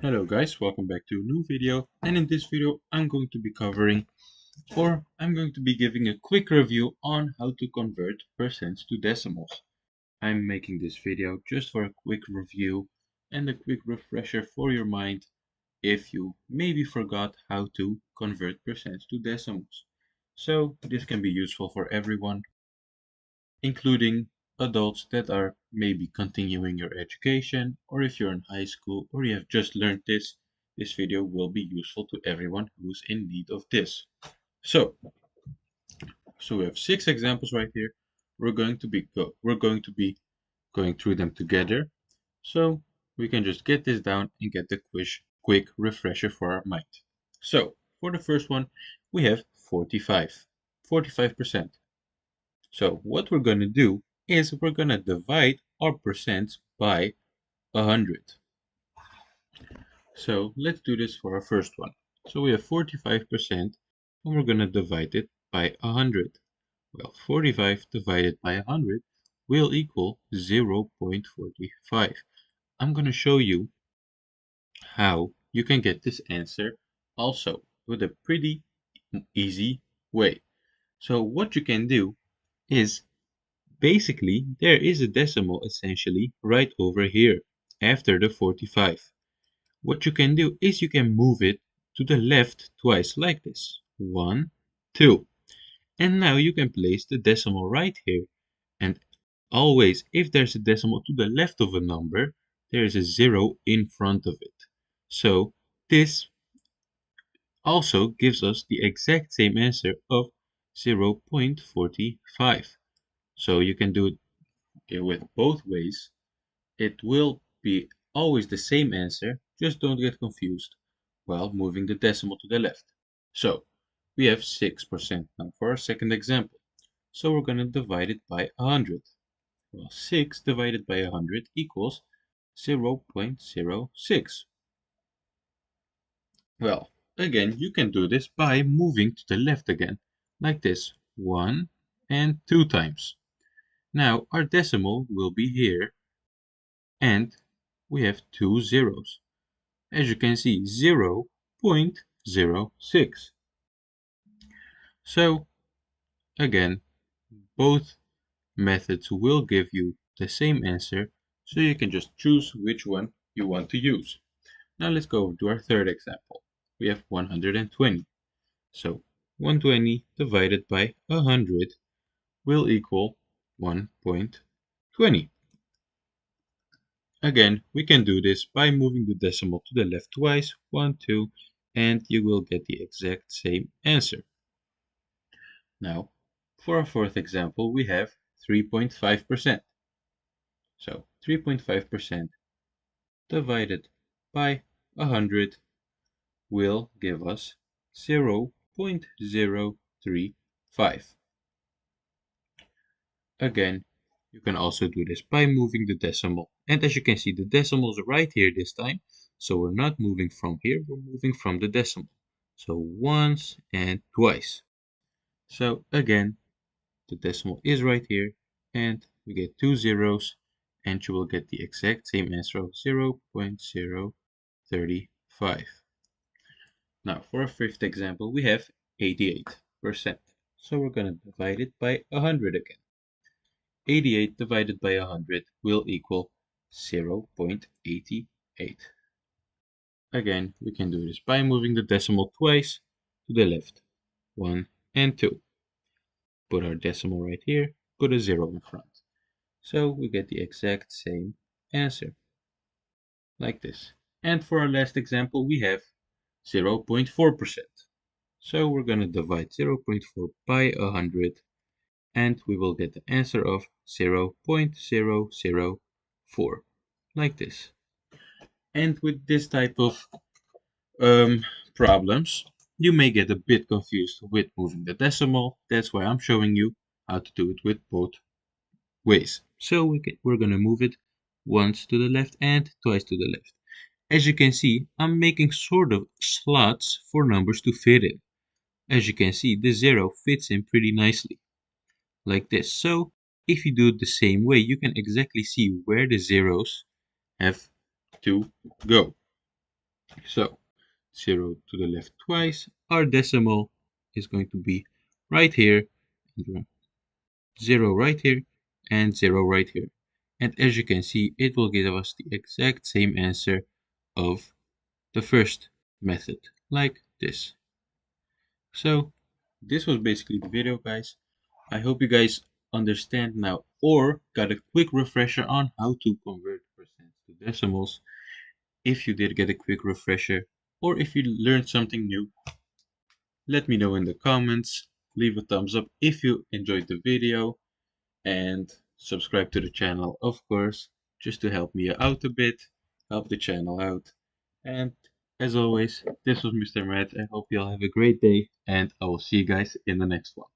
Hello guys, welcome back to a new video, and in this video I'm going to be giving a quick review on how to convert percents to decimals. I'm making this video just for a quick review and a quick refresher for your mind if you maybe forgot how to convert percents to decimals. So this can be useful for everyone, including adults that are maybe continuing your education, or if you're in high school or you have just learned this video will be useful to everyone who's in need of this. So, so we have 6 examples right here. We're going to be going through them together, so we can just get this down and get the quick refresher for our mind. So, for the first one, we have 45%. So what we're going to do is we're going to divide our percents by 100. So let's do this for our first one. So we have 45% and we're going to divide it by 100. Well, 45 divided by 100 will equal 0.45. I'm going to show you how you can get this answer also with a pretty easy way. So what you can do is basically, there is a decimal essentially right over here after the 45. What you can do is you can move it to the left twice like this. 1, 2. And now you can place the decimal right here. And always, if there's a decimal to the left of a number, there is a 0 in front of it. So this also gives us the exact same answer of 0.45. So you can do it with both ways. It will be always the same answer, just don't get confused while moving the decimal to the left. So we have 6% now for our second example. So we're going to divide it by 100. Well, 6 divided by 100 equals 0.06. Well, again, you can do this by moving to the left again, like this, 1 and 2 times. Now our decimal will be here, and we have 2 zeros. As you can see, 0.06. So again, both methods will give you the same answer, so you can just choose which one you want to use. Now let's go over to our third example. We have 120. So 120 divided by 100 will equal 1.20. Again, we can do this by moving the decimal to the left twice, 1, 2, and you will get the exact same answer. Now, for our fourth example, we have 3.5%. So 3.5% divided by 100 will give us 0.035. Again, you can also do this by moving the decimal. And as you can see, the decimal is right here this time. So we're not moving from here, we're moving from the decimal. So once and twice. So again, the decimal is right here, and we get 2 zeros, and you will get the exact same answer of 0.035. Now, for our fifth example, we have 88%. So we're going to divide it by 100 again. 88 divided by 100 will equal 0.88. Again, we can do this by moving the decimal twice to the left. 1 and 2. Put our decimal right here, put a 0 in front. So we get the exact same answer, like this. And for our last example, we have 0.4%. So we're going to divide 0.4 by 100, and we will get the answer of 0.004, like this. And with this type of problems, you may get a bit confused with moving the decimal. That's why I'm showing you how to do it with both ways. So we're going to move it once to the left and twice to the left. As you can see, I'm making sort of slots for numbers to fit in. As you can see, the 0 fits in pretty nicely, like this. So if you do it the same way, you can exactly see where the zeros have to go. So 0 to the left twice, our decimal is going to be right here, and 0 right here, and 0 right here. And as you can see, it will give us the exact same answer of the first method, like this. So this was basically the video, guys. I hope you guys understand now or got a quick refresher on how to convert percents to decimals. If you did get a quick refresher or if you learned something new, let me know in the comments. Leave a thumbs up if you enjoyed the video and subscribe to the channel, of course, just to help me out a bit, help the channel out. And as always, this was Mr. Mathz. I hope you all have a great day and I will see you guys in the next one.